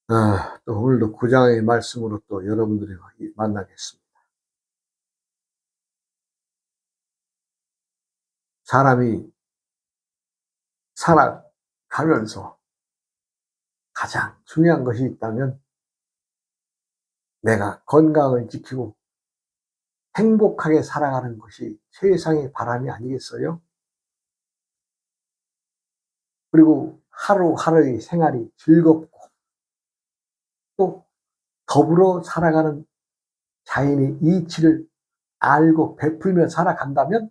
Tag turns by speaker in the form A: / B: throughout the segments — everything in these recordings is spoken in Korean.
A: 또 오늘도 구장의 말씀으로 또 여러분들이 만나겠습니다. 사람이 살아가면서 가장 중요한 것이 있다면 내가 건강을 지키고 행복하게 살아가는 것이 세상의 바람이 아니겠어요? 그리고 하루하루의 생활이 즐겁고 또 더불어 살아가는 자연의 이치를 알고 베풀며 살아간다면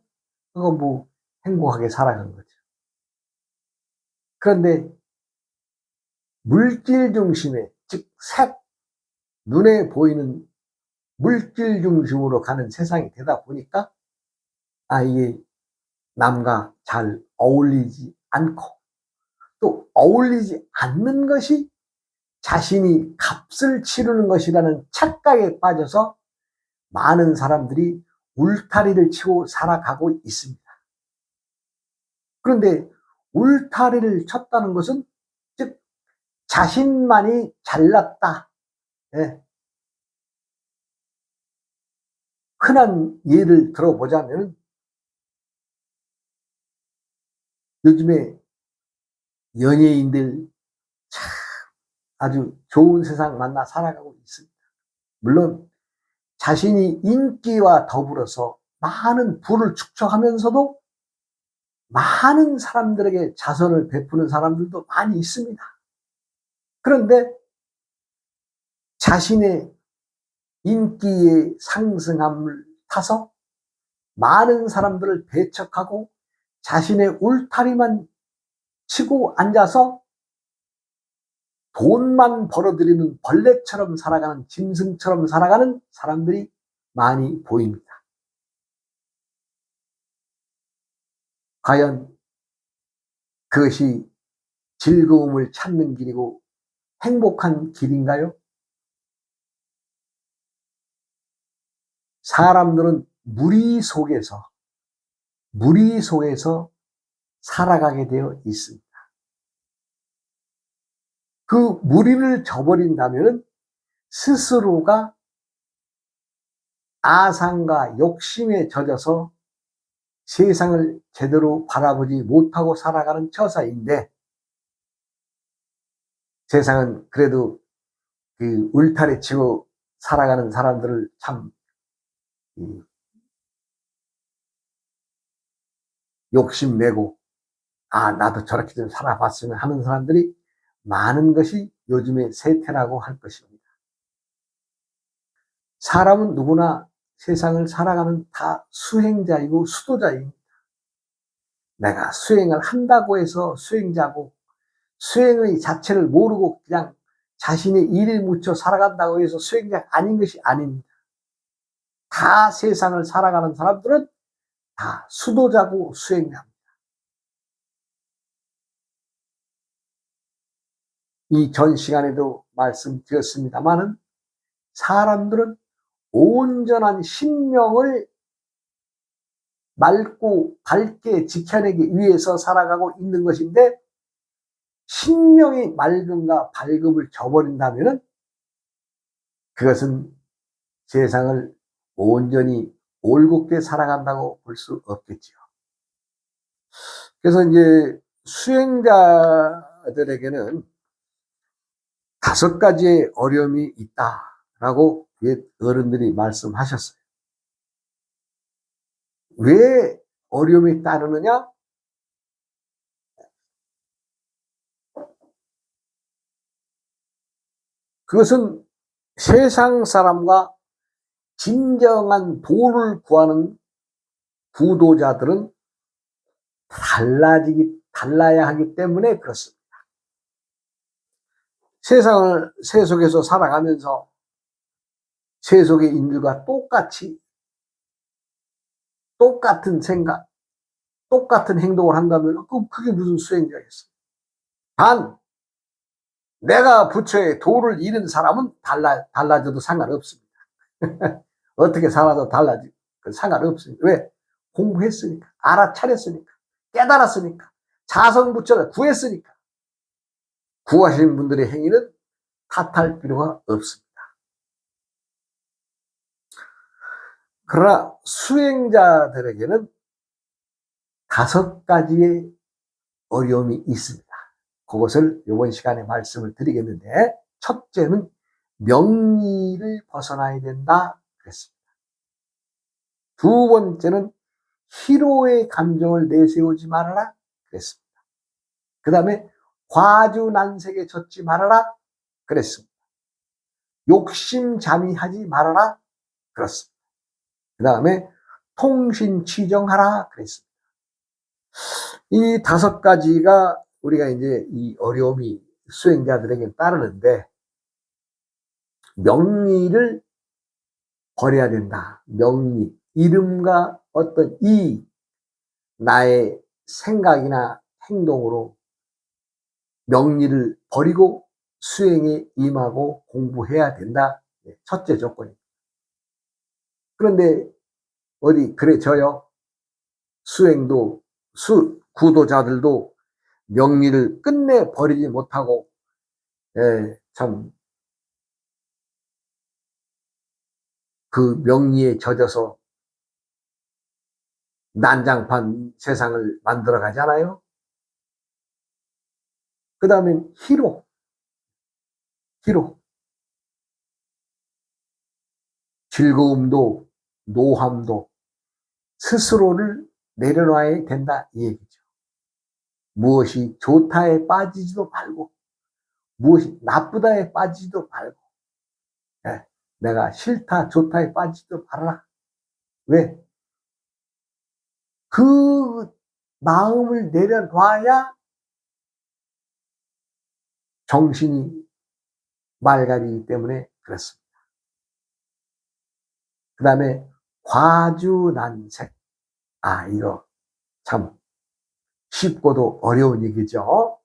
A: 그건 뭐 행복하게 살아가는 거죠. 그런데 물질 중심의, 즉 눈에 보이는 물질 중심으로 가는 세상이 되다 보니까 이게 남과 잘 어울리지 않고 또 어울리지 않는 것이 자신이 값을 치르는 것이라는 착각에 빠져서 많은 사람들이 울타리를 치고 살아가고 있습니다. 그런데 울타리를 쳤다는 것은 즉 자신만이 잘났다. 예. 흔한 예를 들어보자면 요즘에 연예인들 참 아주 좋은 세상 만나 살아가고 있습니다. 물론 자신이 인기와 더불어서 많은 부를 축적하면서도 많은 사람들에게 자선을 베푸는 사람들도 많이 있습니다. 그런데 자신의 인기의 상승함을 타서 많은 사람들을 배척하고 자신의 울타리만 치고 앉아서 돈만 벌어들이는 벌레처럼 살아가는, 짐승처럼 살아가는 사람들이 많이 보입니다. 과연 그것이 즐거움을 찾는 길이고 행복한 길인가요? 사람들은 무리 속에서 살아가게 되어 있습니다. 그 무리를 저버린다면 스스로가 아상과 욕심에 젖어서 세상을 제대로 바라보지 못하고 살아가는 처사인데, 세상은 그래도 그 울타리 치고 살아가는 사람들을 참 욕심내고 나도 저렇게 좀 살아봤으면 하는 사람들이 많은 것이 요즘의 세태라고 할 것입니다. 사람은 누구나 세상을 살아가는 다 수행자이고 수도자입니다. 내가 수행을 한다고 해서 수행자고 수행의 자체를 모르고 그냥 자신의 일을 묻혀 살아간다고 해서 수행자 아닌 것이 아닙니다. 다 세상을 살아가는 사람들은 다 수도자고 수행자입니다. 이 전 시간에도 말씀드렸습니다마는 사람들은 온전한 신명을 맑고 밝게 지켜내기 위해서 살아가고 있는 것인데, 신명이 맑음과 밝음을 저버린다면 그것은 세상을 온전히 올곧게 살아간다고 볼 수 없겠지요. 그래서 이제 수행자들에게는 5가지의 어려움이 있다라고 옛 어른들이 말씀하셨어요. 왜 어려움이 따르느냐? 그것은 세상 사람과 진정한 도를 구하는 구도자들은 달라야 하기 때문에 그렇습니다. 세속에서 살아가면서 세속의 인들과 똑같은 생각, 똑같은 행동을 한다면 그게 무슨 수행자겠어요. 단 내가 부처의 도를 잃은 사람은 달라져도 상관없습니다. 어떻게 살아도 상관없습니다. 왜? 공부했으니까, 알아차렸으니까, 깨달았으니까, 자성부처를 구했으니까. 구하신 분들의 행위는 탓할 필요가 없습니다. 그러나 수행자들에게는 5가지의 어려움이 있습니다. 그것을 이번 시간에 말씀을 드리겠는데, 첫째는 명리를 벗어나야 된다 그랬습니다. 두 번째는 희로의 감정을 내세우지 말아라 그랬습니다. 그 다음에 과주난색에 젖지 말아라 그랬습니다. 욕심자미하지 말아라 그렇습니다. 그 다음에 통신취정하라 그랬습니다. 이 5가지가 우리가 이제 이 어려움이 수행자들에게 따르는데, 명리를 버려야 된다. 명리, 이름과 어떤 나의 생각이나 행동으로 명리를 버리고 수행에 임하고 공부해야 된다. 첫째 조건입니다. 그런데 어디 그래져요? 수행도 구도자들도 명리를 끝내 버리지 못하고 참 그 명리에 젖어서 난장판 세상을 만들어 가잖아요. 그 다음엔 희로. 즐거움도 노함도 스스로를 내려놔야 된다 이 얘기죠. 무엇이 좋다에 빠지지도 말고 무엇이 나쁘다에 빠지지도 말고, 내가 싫다 좋다에 빠지지도 말아라. 왜? 그 마음을 내려놔야 정신이 맑아지기 때문에 그렇습니다. 그 다음에 과주난색. 이거 참 쉽고도 어려운 얘기죠.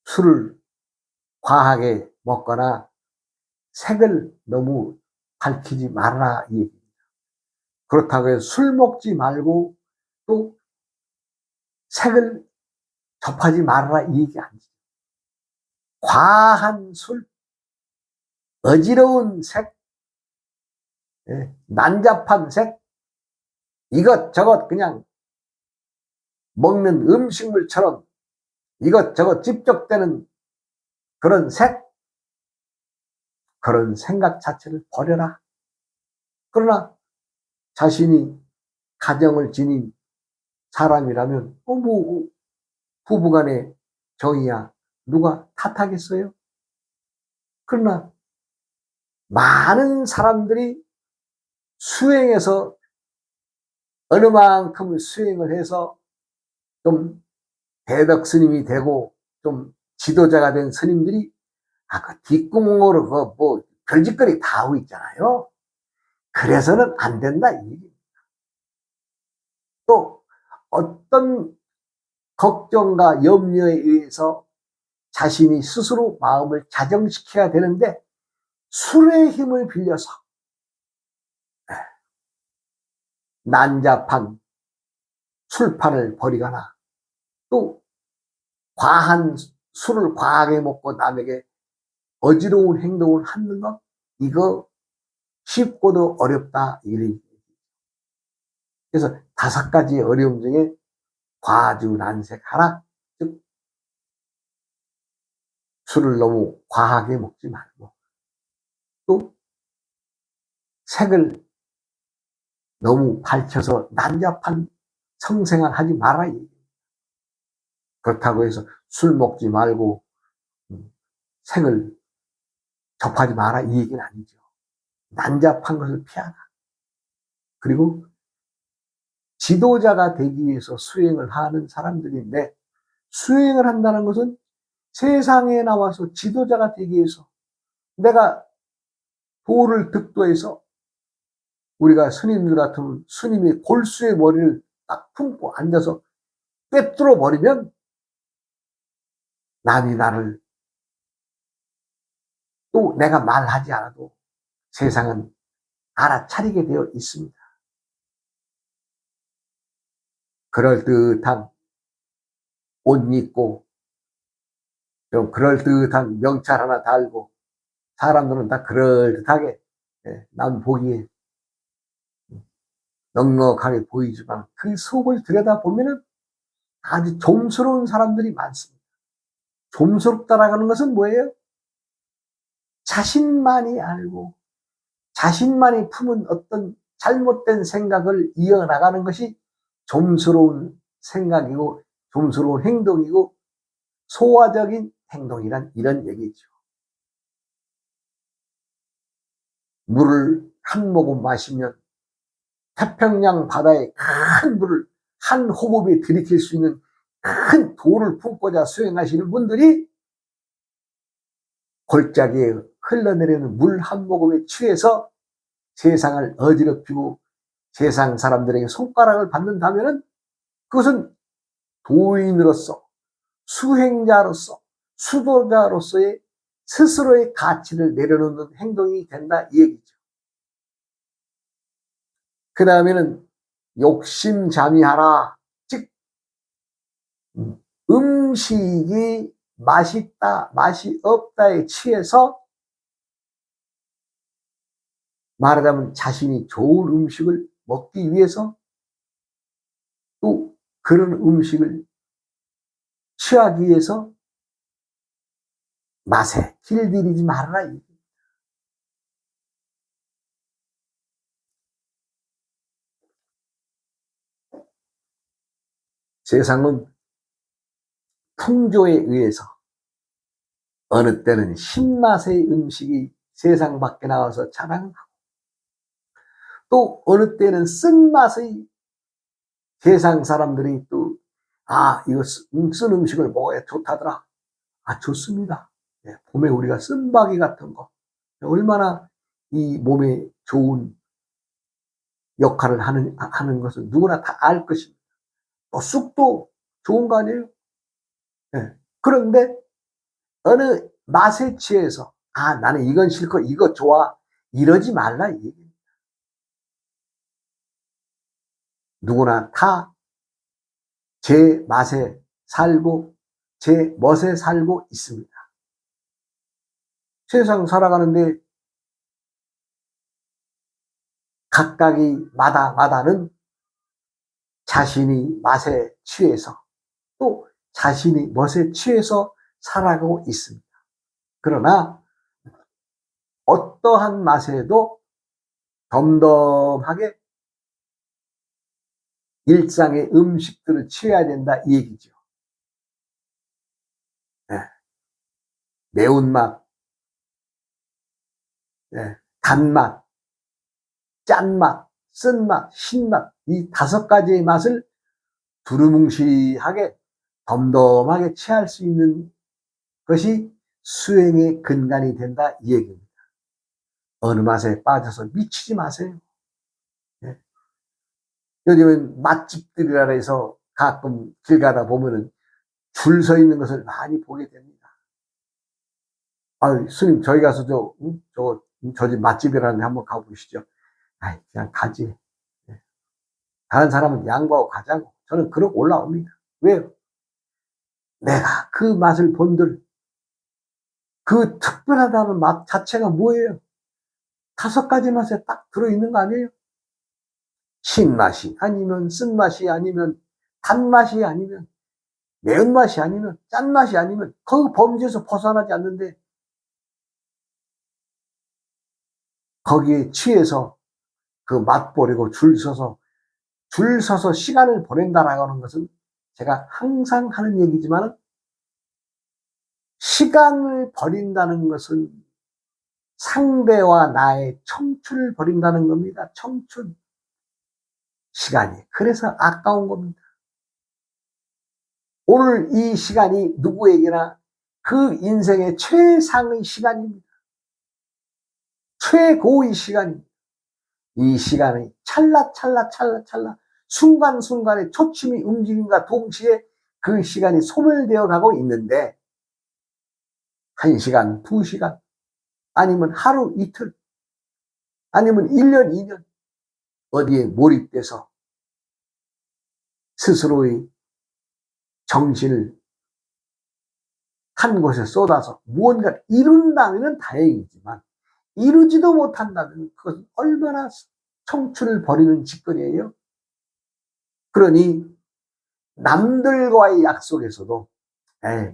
A: 술을 과하게 먹거나 색을 너무 밝히지 말아라 이 얘기입니다. 그렇다고 해서 술 먹지 말고 또 색을 접하지 말아라 이 얘기 아니죠. 과한 술, 어지러운 색, 난잡한 색, 이것저것 그냥 먹는 음식물처럼 이것저것 집적되는 그런 색, 그런 생각 자체를 버려라. 그러나 자신이 가정을 지닌 사람이라면 뭐 부부간의 정이야 누가 탓하겠어요? 그러나 많은 사람들이 수행해서 어느 만큼 수행을 해서 좀 대덕 스님이 되고 좀 지도자가 된 스님들이 그 뒷구멍으로 뭐 별짓거리 다 하고 있잖아요. 그래서는 안 된다 이 얘기입니다. 또 어떤 걱정과 염려에 의해서 자신이 스스로 마음을 자정시켜야 되는데 술의 힘을 빌려서 난잡한 술판을 버리거나 또 과한 술을 과하게 먹고 남에게 어지러운 행동을 하는 것, 이거 쉽고도 어렵다. 그래서 5가지 어려움 중에 과주난색하라. 즉 술을 너무 과하게 먹지 말고 또 색을 너무 밝혀서 난잡한 성생활 하지 마라. 그렇다고 해서 술 먹지 말고 색을 접하지 마라 이 얘기는 아니죠. 난잡한 것을 피하라. 그리고 지도자가 되기 위해서 수행을 하는 사람들인데, 수행을 한다는 것은 세상에 나와서 지도자가 되기 위해서 내가 도를 득도해서, 우리가 스님들 같으면 스님이 골수의 머리를 딱 품고 앉아서 꿰뚫어 버리면 남이 나를, 또 내가 말하지 않아도 세상은 알아차리게 되어 있습니다. 그럴듯한 옷 입고 좀 그럴듯한 명찰 하나 달고 사람들은 다 그럴듯하게 남 보기에 넉넉하게 보이지만 그 속을 들여다보면은 아주 좀스러운 사람들이 많습니다. 좀스럽다라는 것은 뭐예요? 자신만이 알고 자신만이 품은 어떤 잘못된 생각을 이어나가는 것이 좀스러운 생각이고 좀스러운 행동이고 소화적인 행동이란 이런 얘기죠. 물을 한 모금 마시면 태평양 바다의 큰 물을 한 호흡에 들이킬 수 있는 큰 돌을 품고자 수행하시는 분들이 골짜기에 흘러내리는 물 한 모금에 취해서 세상을 어지럽히고 세상 사람들에게 손가락을 받는다면 그것은 도인으로서 수행자로서 수도자로서의 스스로의 가치를 내려놓는 행동이 된다 이 얘기죠. 그 다음에는 욕심자미하라. 즉 음식이 맛있다 맛이 없다에 취해서 말하자면 자신이 좋은 음식을 먹기 위해서 또 그런 음식을 취하기 위해서 맛에 길들이지 말아라. 세상은 풍조에 의해서 어느 때는 신맛의 음식이 세상 밖에 나와서 자랑하고 또 어느 때는 쓴맛의 세상 사람들이 또 이거 쓴 음식을 먹어야 좋다더라. 좋습니다. 봄에 우리가 쓴바귀 같은 거 얼마나 이 몸에 좋은 역할을 하는 것은 누구나 다 알 것입니다. 또 쑥도 좋은 거 아니에요? 그런데 어느 맛에 취해서 나는 이건 싫고 이거 좋아 이러지 말라 이 얘기입니다. 누구나 다 제 맛에 살고 제 멋에 살고 있습니다. 세상 살아가는데 각각이 마다는 자신이 맛에 취해서 또 자신이 멋에 취해서 살아가고 있습니다. 그러나 어떠한 맛에도 덤덤하게 일상의 음식들을 취해야 된다 이 얘기죠. 매운맛, 단맛, 짠맛, 쓴맛, 신맛 이 5가지의 맛을 두루뭉실하게 덤덤하게 취할 수 있는 것이 수행의 근간이 된다 이 얘기입니다. 어느 맛에 빠져서 미치지 마세요. 요즘은 맛집들이라 해서 가끔 길 가다 보면은 줄 서 있는 것을 많이 보게 됩니다. 스님 저희 가서 저 집 맛집이라는데 한번 가보시죠. 그냥 가지. 다른 사람은 양보하고 가자고. 저는 그러고 올라옵니다. 왜요? 내가 그 맛을 본들 그 특별하다는 맛 자체가 뭐예요? 5가지 맛에 딱 들어있는 거 아니에요? 신맛이 아니면 쓴맛이 아니면 단맛이 아니면 매운맛이 아니면 짠맛이 아니면 그 범주에서 벗어나지 않는데 거기에 취해서 그 맛보려고 줄 서서 시간을 보낸다라고 하는 것은 제가 항상 하는 얘기지만 시간을 버린다는 것은 상대와 나의 청춘을 버린다는 겁니다. 청춘. 시간이. 그래서 아까운 겁니다. 오늘 이 시간이 누구에게나 그 인생의 최상의 시간입니다. 최고의 시간입니다. 이 시간이 찰나찰나 순간순간의 초침이 움직임과 동시에 그 시간이 소멸되어 가고 있는데 1시간, 2시간 아니면 하루 이틀 아니면 1년, 2년 어디에 몰입돼서 스스로의 정신을 한 곳에 쏟아서 무언가를 이룬다면 다행이지만 이루지도 못한다면 그것은 얼마나 청춘을 버리는 짓거리예요. 그러니 남들과의 약속에서도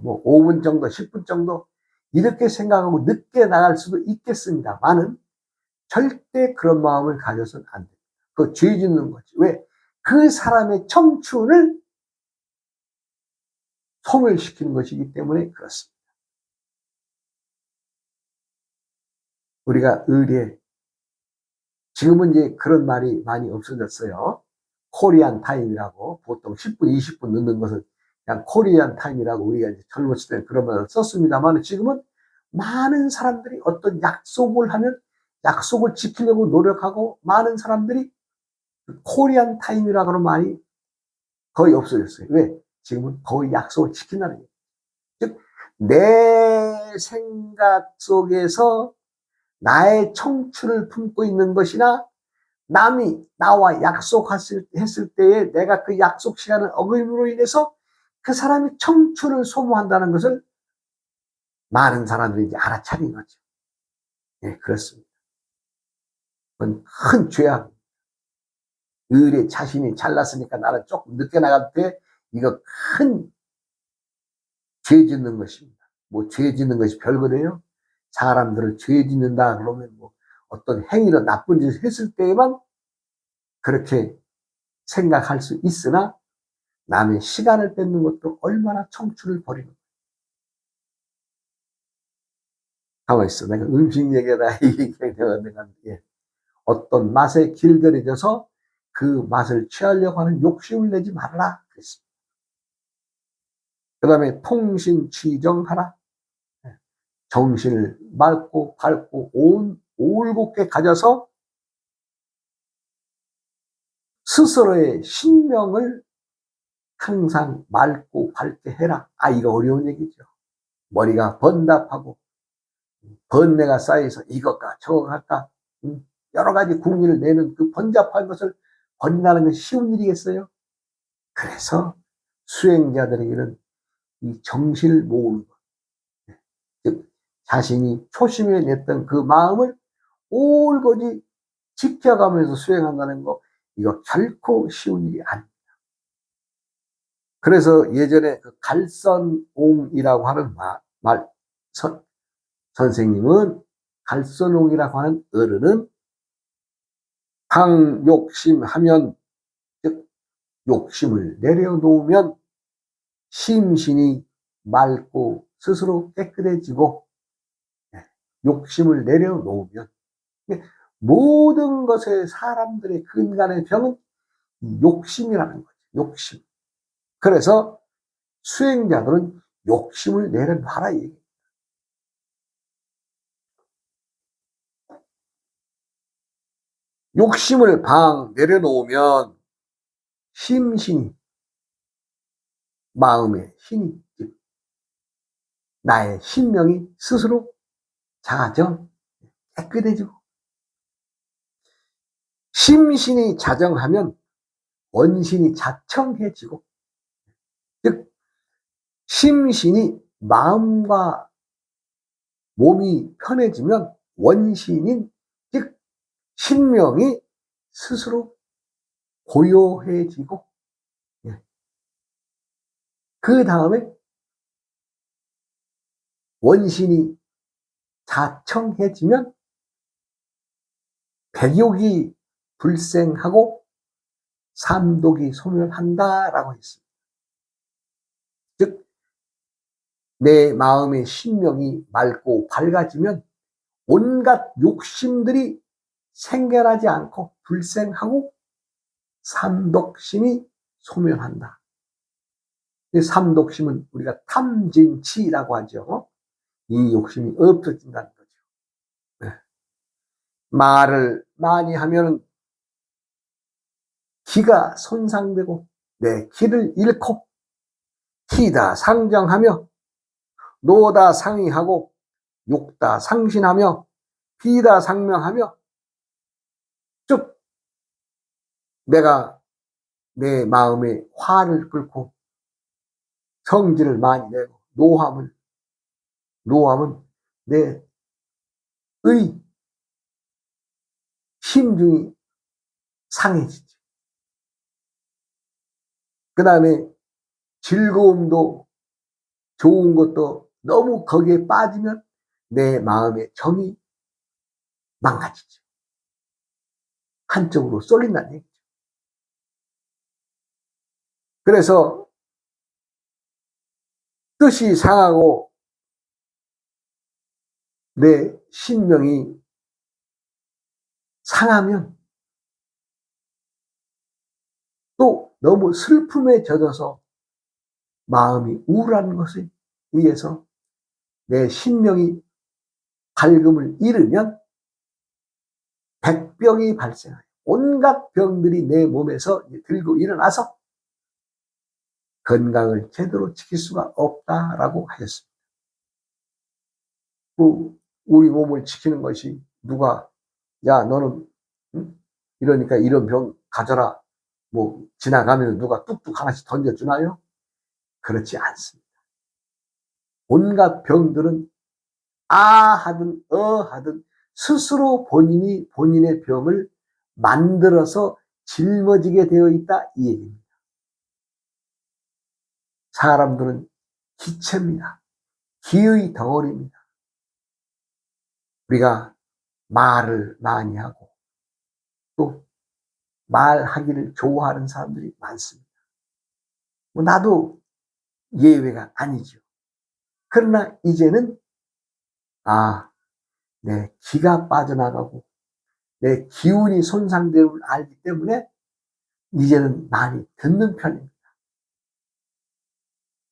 A: 뭐 5분 정도 10분 정도 이렇게 생각하고 늦게 나갈 수도 있겠습니다만은 절대 그런 마음을 가져서는 안 됩니다. 그 죄 짓는 거지. 왜? 그 사람의 청춘을 소멸시키는 것이기 때문에 그렇습니다. 우리가 의례, 지금은 이제 그런 말이 많이 없어졌어요. 코리안 타임이라고, 보통 10분, 20분 늦는 것을 그냥 코리안 타임이라고 우리가 이제 젊었을 때 그런 말을 썼습니다만 지금은 많은 사람들이 어떤 약속을 하면 약속을 지키려고 노력하고 많은 사람들이 코리안 타임이라고 하는 말이 거의 없어졌어요. 왜? 지금은 거의 약속을 지킨다는 거예요. 즉, 내 생각 속에서 나의 청춘을 품고 있는 것이나 남이 나와 약속했을 때에 내가 그 약속 시간을 어김으로 인해서 그 사람이 청춘을 소모한다는 것을 많은 사람들이 이제 알아차린 거죠. 예, 그렇습니다. 그건 큰 죄악. 의뢰 자신이 잘났으니까 나는 조금 늦게 나갈 때 이거 큰 죄 짓는 것입니다. 뭐 죄 짓는 것이 별거래요. 사람들을 죄 짓는다 그러면 뭐 어떤 행위로 나쁜 짓을 했을 때에만 그렇게 생각할 수 있으나 남의 시간을 뺏는 것도 얼마나 청춘을 버리는 거야. 가만히 있어. 내가 음식 얘기하다 이 얘기가 내가 어떤 맛에 길들여져서 그 맛을 취하려고 하는 욕심을 내지 말라 그랬습니다. 그 다음에 통신취정하라. 정신을 맑고 밝고 올곧게 가져서 스스로의 신명을 항상 맑고 밝게 해라. 이거 어려운 얘기죠. 머리가 번답하고 번뇌가 쌓여서 이것과 저것 할까 여러 가지 궁리를 내는 그 번잡한 것을 버린다는 것이 쉬운 일이겠어요? 그래서 수행자들에게는 이 정신을 모으는 것, 즉 자신이 초심에 냈던 그 마음을 올곧이 지켜가면서 수행한다는 거, 이거 결코 쉬운 일이 아닙니다. 그래서 예전에 그 갈선옹이라고 하는 선생님은 갈선옹이라고 하는 어른은 방욕심하면, 즉 욕심을 내려놓으면 심신이 맑고 스스로 깨끗해지고, 욕심을 내려놓으면 모든 것의 사람들의 근간의 병은 욕심이라는 거죠. 욕심. 그래서 수행자들은 욕심을 내려놔라 얘기예요. 욕심을 내려놓으면 심신이, 마음의 힘이, 나의 신명이 스스로 자정, 깨끗해지고, 심신이 자정하면 원신이 자청해지고, 즉 심신이 마음과 몸이 편해지면 원신인, 즉 신명이 스스로 고요해지고, 그 다음에 원신이 자청해지면 백욕이 불생하고 삼독이 소멸한다라고 했습니다. 즉 내 마음의 신명이 맑고 밝아지면 온갖 욕심들이 생겨나지 않고 불생하고 삼독심이 소멸한다. 삼독심은 우리가 탐진치라고 하죠. 이 욕심이 없어진다는 거죠. 네. 말을 많이 하면 기가 손상되고 내 기를 잃고, 희다 상정하며 노다 상의하고 욕다 상신하며 비다 상명하며, 즉 내가 내 마음에 화를 끓고 성질을 많이 내고 노함을 노하면 내 의 심중이 상해지지. 그 다음에 즐거움도 좋은 것도 너무 거기에 빠지면 내 마음의 정이 망가지죠. 한쪽으로 쏠린다는 얘기죠. 그래서 뜻이 상하고 내 신명이 상하면 또 너무 슬픔에 젖어서 마음이 우울한 것에 의해서 내 신명이 밝음을 잃으면 백병이 발생해요. 온갖 병들이 내 몸에서 들고 일어나서 건강을 제대로 지킬 수가 없다라고 하셨습니다. 우리 몸을 지키는 것이 누가 야 너는 응? 이러니까 이런 병 가져라 뭐 지나가면 누가 뚝뚝 하나씩 던져주나요? 그렇지 않습니다. 온갖 병들은 아 하든 하든 스스로 본인이 본인의 병을 만들어서 짊어지게 되어 있다 이 얘기입니다. 사람들은 기체입니다. 기의 덩어리입니다. 우리가 말을 많이 하고 또 말하기를 좋아하는 사람들이 많습니다. 뭐 나도 예외가 아니죠. 그러나 이제는 내 기가 빠져나가고 내 기운이 손상됨을 알기 때문에 이제는 많이 듣는 편입니다.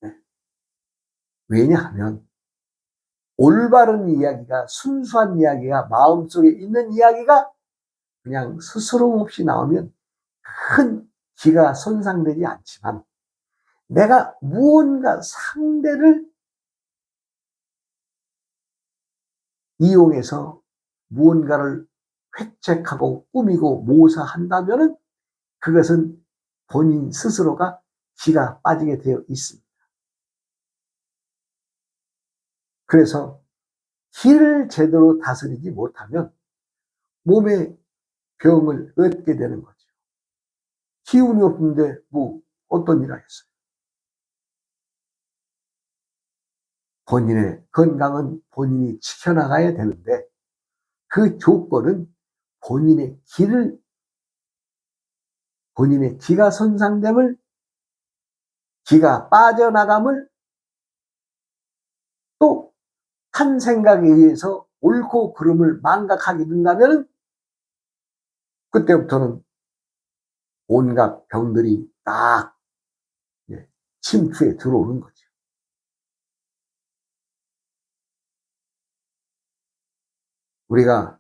A: 네. 왜냐하면 올바른 이야기가 순수한 이야기가 마음속에 있는 이야기가 그냥 스스럼 없이 나오면 큰 기가 손상되지 않지만 내가 무언가 상대를 이용해서 무언가를 획책하고 꾸미고 모사한다면 그것은 본인 스스로가 기가 빠지게 되어 있습니다. 그래서 기를 제대로 다스리지 못하면 몸에 병을 얻게 되는 거죠. 기운이 없는데 뭐 어떤 일을 하겠어요. 본인의 건강은 본인이 지켜나가야 되는데 그 조건은 본인의 기가 손상됨을 기가 빠져나감을 또 한 생각에 의해서 옳고 그름을 망각하게 된다면 그때부터는 온갖 병들이 딱 침투에 들어오는 거죠. 우리가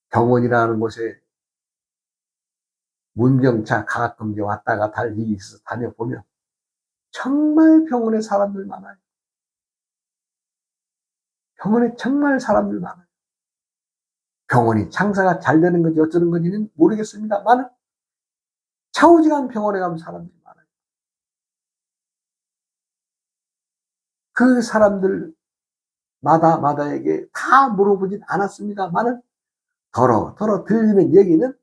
A: 병원이라는 곳에 문병차 가끔 왔다 갔다 할 일이 있어서 다녀보면 정말 병원에 사람들 많아요. 병원에 정말 사람들 많아요. 병원이 장사가 잘 되는 건지 어쩌는 건지는 모르겠습니다만 차오지간 병원에 가면 사람들이 많아요. 그 사람들마다에게 다 물어보진 않았습니다만 더러 들리는 얘기는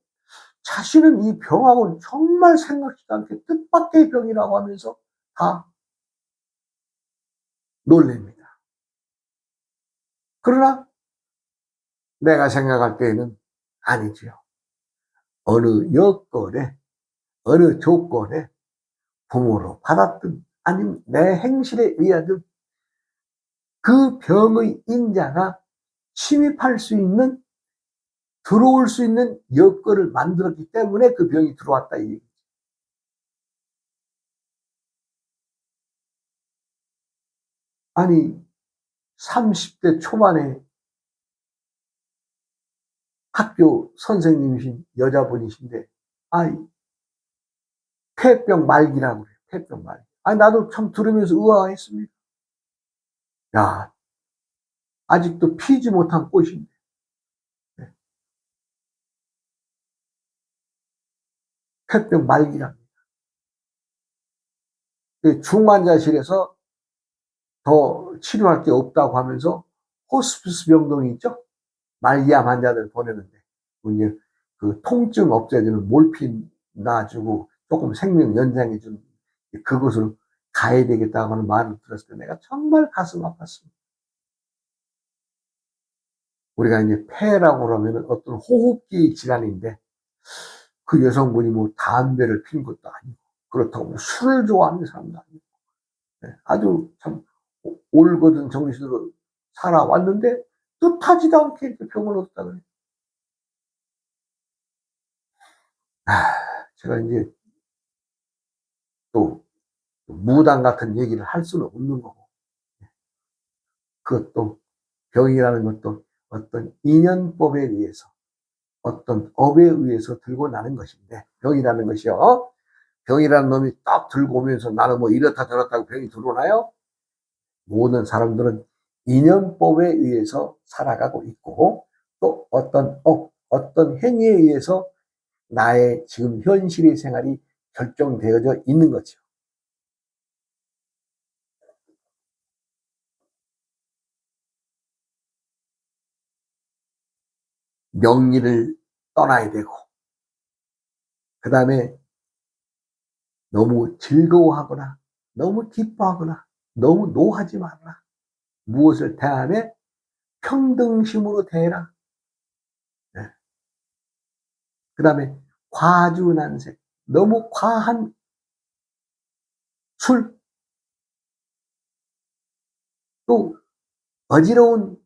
A: 자신은 이 병하고는 정말 생각지도 않게 뜻밖의 병이라고 하면서 다 놀랍니다. 그러나 내가 생각할 때에는 아니지요. 어느 여건에 어느 조건에 부모로 받았든 아니면 내 행실에 의하든 그 병의 인자가 침입할 수 있는 들어올 수 있는 여건을 만들었기 때문에 그 병이 들어왔다 이 얘기죠. 아니 30대 초반에 학교 선생님이신 여자분이신데 폐병 말기라고 그래요. 폐병 말기. 나도 참 들으면서 의아했습니다. 야, 아직도 피지 못한 꽃인데. 네. 폐병 말기랍니다. 중환자실에서 더 치료할 게 없다고 하면서 호스피스 병동이 있죠? 말기암 환자들 보내는데 이제 그 통증 없애주는 몰핀 놔주고 조금 생명 연장해주는 그곳으로 가야 되겠다고 하는 말을 들었을 때 내가 정말 가슴 아팠습니다. 우리가 이제 폐라고 그러면 어떤 호흡기 질환인데 그 여성분이 뭐 담배를 피는 것도 아니고 그렇다고 뭐 술을 좋아하는 사람도 아니고 아주 참 올곧은 정신으로 살아왔는데 뜻하지도 않게 이렇게 병을 얻었다 그래요. 제가 이제 또 무당 같은 얘기를 할 수는 없는 거고 그것도 병이라는 것도 어떤 인연법에 의해서 어떤 업에 의해서 들고 나는 것인데 병이라는 것이요. 병이라는 놈이 딱 들고 오면서 나는 뭐 이렇다 저렇다고 병이 들어오나요? 모든 사람들은 인연법에 의해서 살아가고 있고 또 어떤 행위에 의해서 나의 지금 현실의 생활이 결정되어져 있는 거죠. 명리를 떠나야 되고 그 다음에 너무 즐거워하거나 너무 기뻐하거나 너무 노하지 말라. 무엇을 대하되 평등심으로 대해라. 네. 그 다음에 과주난색, 너무 과한 술, 또 어지러운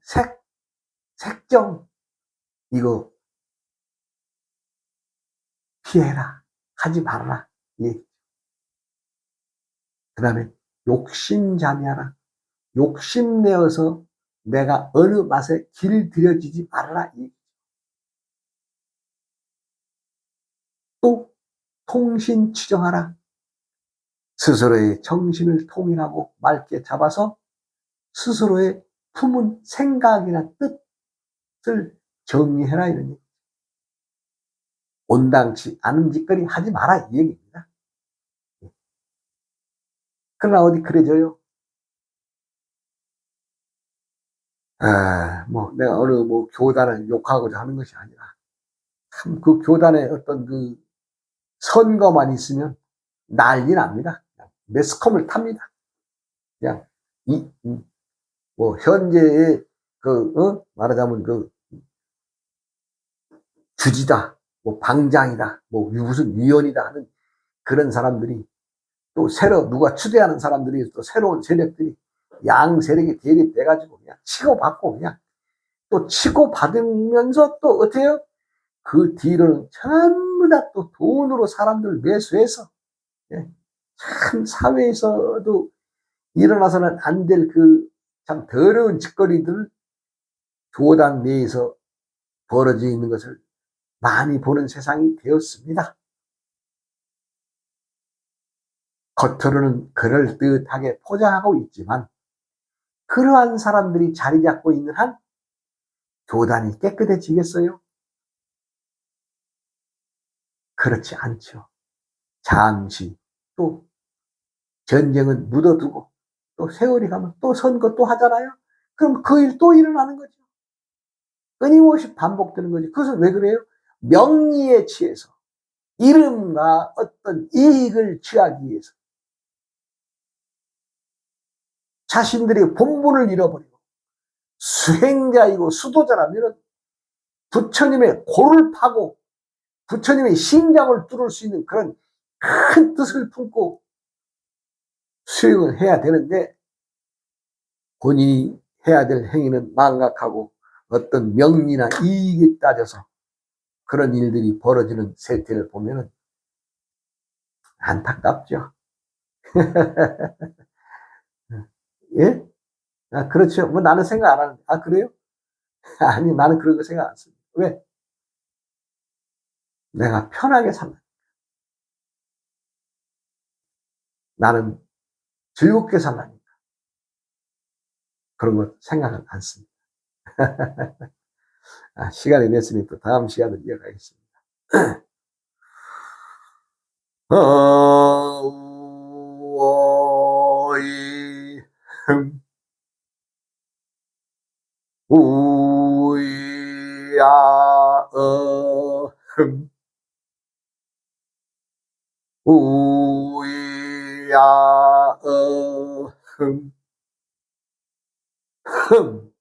A: 색정, 이거 피해라. 하지 말아라. 예. 그 다음에 욕심자미하라. 욕심내어서 내가 어느 맛에 길들여지지 말아라. 예. 또 통신치정하라. 스스로의 정신을 통일하고 맑게 잡아서 스스로의 품은 생각이나 뜻을 정리해라 이런 얘기. 온당치 않은 짓거리 하지 마라 이 얘기입니다. 그러나 어디 그래져요? 뭐 내가 어느 뭐 교단을 욕하고자 하는 것이 아니라 참 그 교단의 어떤 그 선거만 있으면 난리 납니다. 매스컴을 탑니다. 그냥 뭐 현재의 말하자면 그 주지다, 뭐 방장이다, 뭐 무슨 위원이다 하는 그런 사람들이 또 새로 누가 추대하는 사람들이 또 새로운 세력들이 양 세력이 대립돼가지고 그냥 치고받고 그냥 또 치고받으면서 또 어때요? 그 뒤로는 전부 다 또 돈으로 사람들 매수해서 참 사회에서도 일어나서는 안 될 그 참 더러운 짓거리들을 교단 내에서 벌어져 있는 것을 많이 보는 세상이 되었습니다. 겉으로는 그럴듯하게 포장하고 있지만 그러한 사람들이 자리 잡고 있는 한 교단이 깨끗해지겠어요? 그렇지 않죠. 잠시 또 전쟁은 묻어두고 또 세월이 가면 또 선거 또 하잖아요. 그럼 그 일 또 일어나는 거죠. 끊임없이 반복되는 거죠. 그것은 왜 그래요? 명리에 취해서 이름과 어떤 이익을 취하기 위해서 자신들의 본분을 잃어버리고 수행자이고 수도자라면 부처님의 골을 파고 부처님의 심장을 뚫을 수 있는 그런 큰 뜻을 품고 수행을 해야 되는데 본인이 해야 될 행위는 망각하고 어떤 명리나 이익에 따져서 그런 일들이 벌어지는 세태를 보면 안타깝죠. 예? 그렇죠. 뭐 나는 생각 안 하는데. 그래요? 아니, 나는 그런 거 생각 안 씁니다. 왜? 내가 편하게 살라. 나는 즐겁게 살라니까. 그런 거 생각은 안 씁니다. 시간이 됐으니 또 다음 시간을 이어가겠습니다. 어... 우야 어흠 우야 어흠 흠